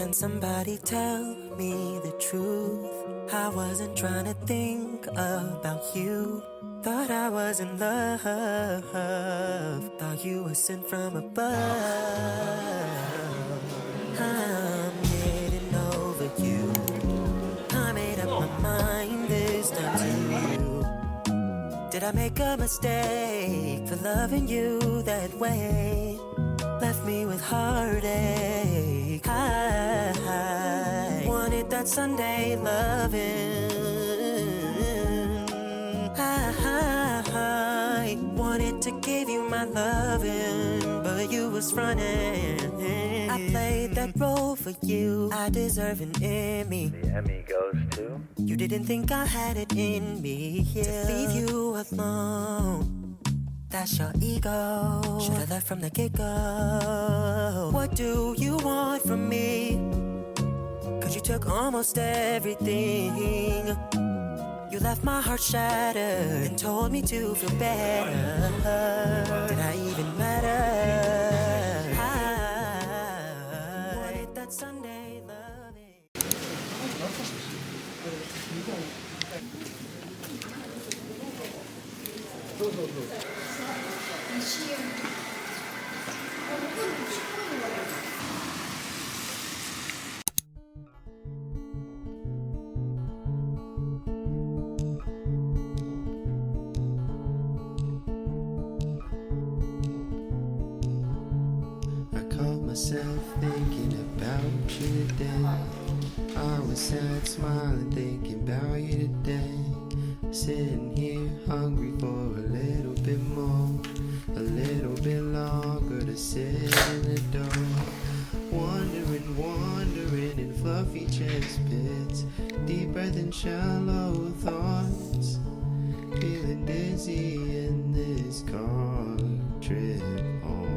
Can somebody tell me the truth? I wasn't trying to think about you. Thought I was in love. Thought you were sent from above. I'm getting over you. I made up my mind this time to you. Did I make a mistake for loving you that way? Left me with heartache. I wanted that Sunday loving. I wanted to give you my loving, but you was running. I played that role for you. I deserve an Emmy. The Emmy goes to... You didn't think I had it in me, yeah, to leave you alone. That's your ego. Should've left from the get-go. What do you want from me? Cause you took almost everything. You left my heart shattered and told me to feel better. Did I even matter? I wanted that Sunday loving. Myself thinking about you today. I was sad, smiling, thinking about you today. Sitting here, hungry for a little bit more, a little bit longer to sit in the door. Wandering, wandering in fluffy chest pits, deep breath and shallow thoughts. Feeling dizzy in this car trip home.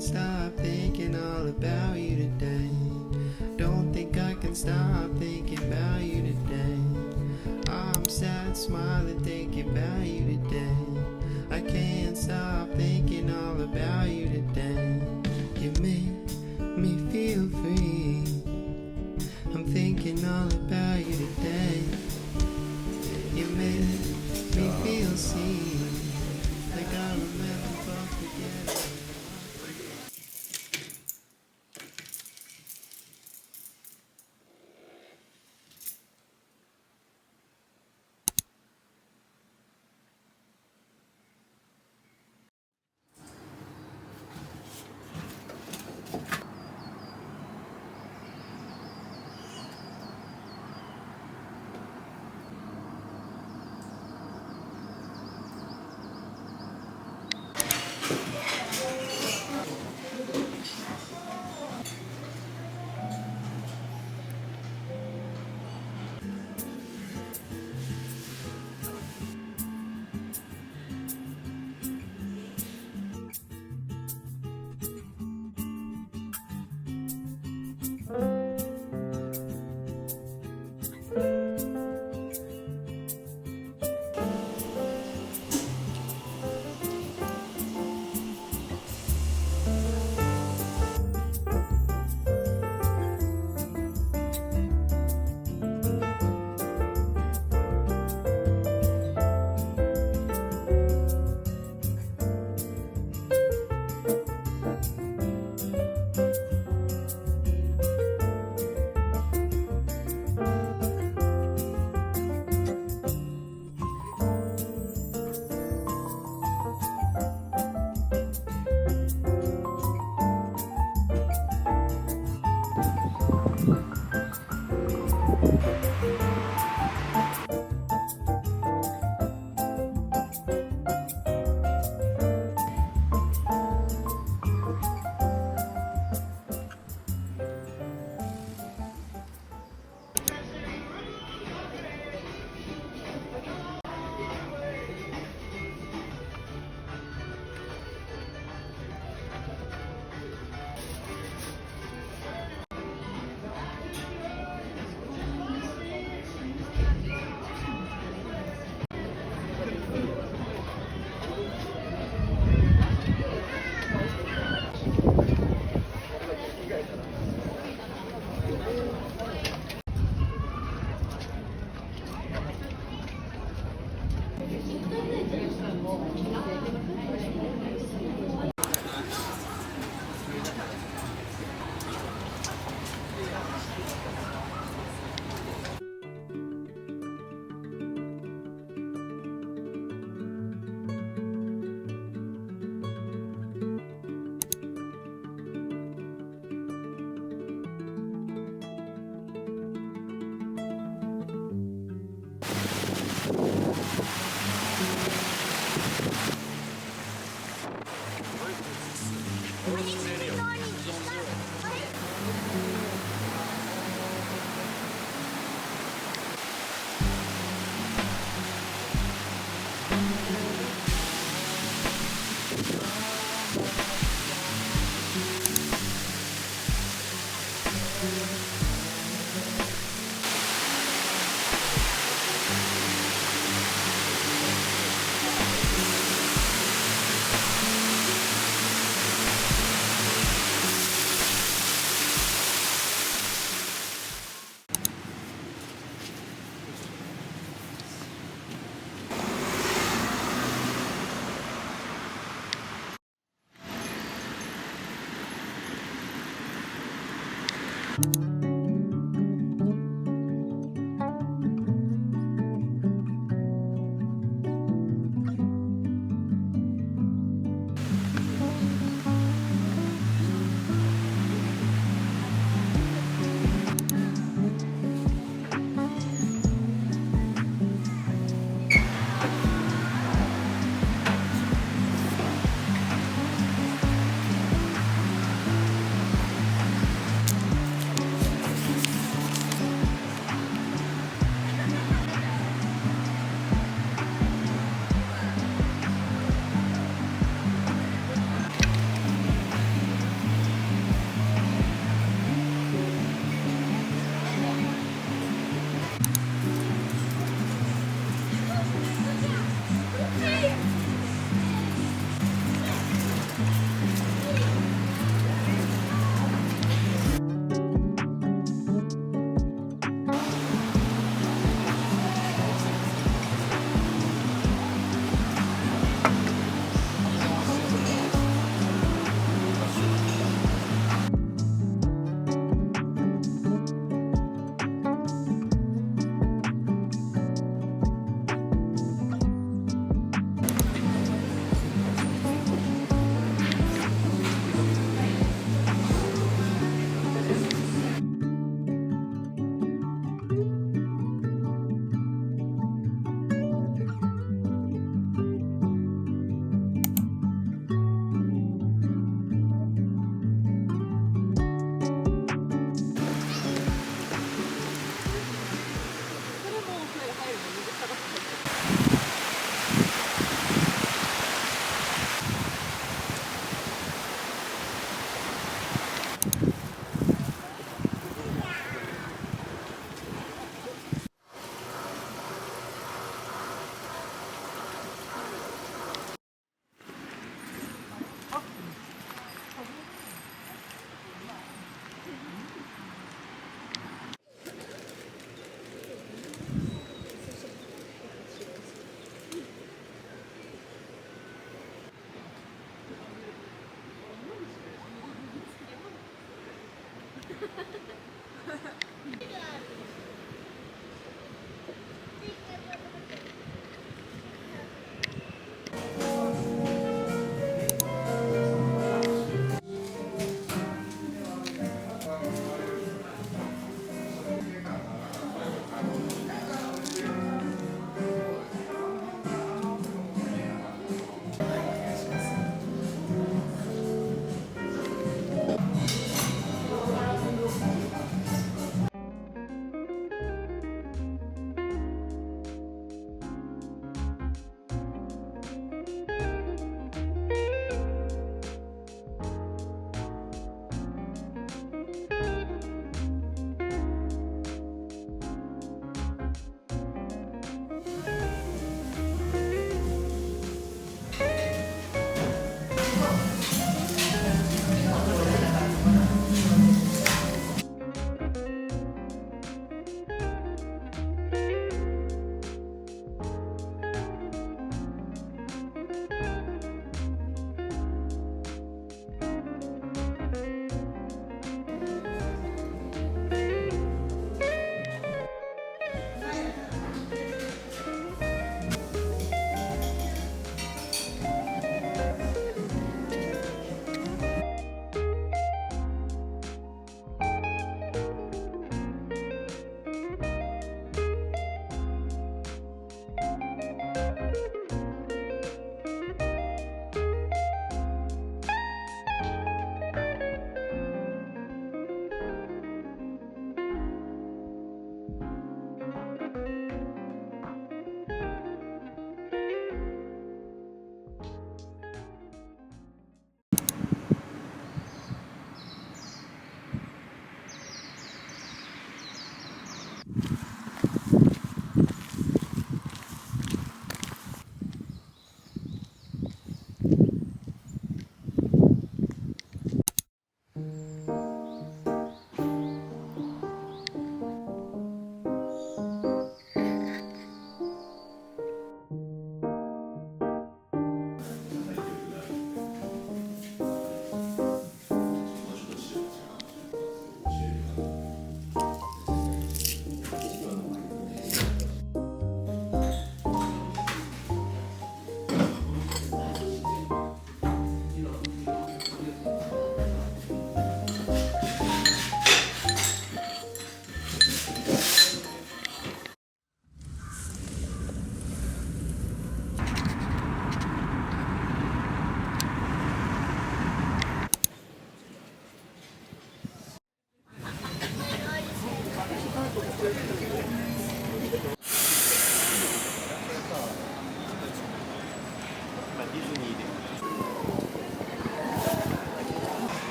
Stop thinking all about you today. Don't think I can stop thinking about you today. I'm sad, smiling, thinking about you today. I can't stop thinking all about you today. You make me feel free. I'm thinking all about you today. You make me feel seen, like I remember but forget.「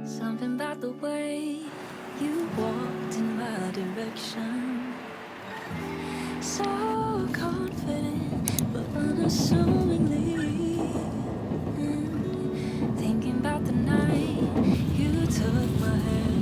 Something about the way you walked in my direction, so confident but unassumingly. Thinking about the night you took my hand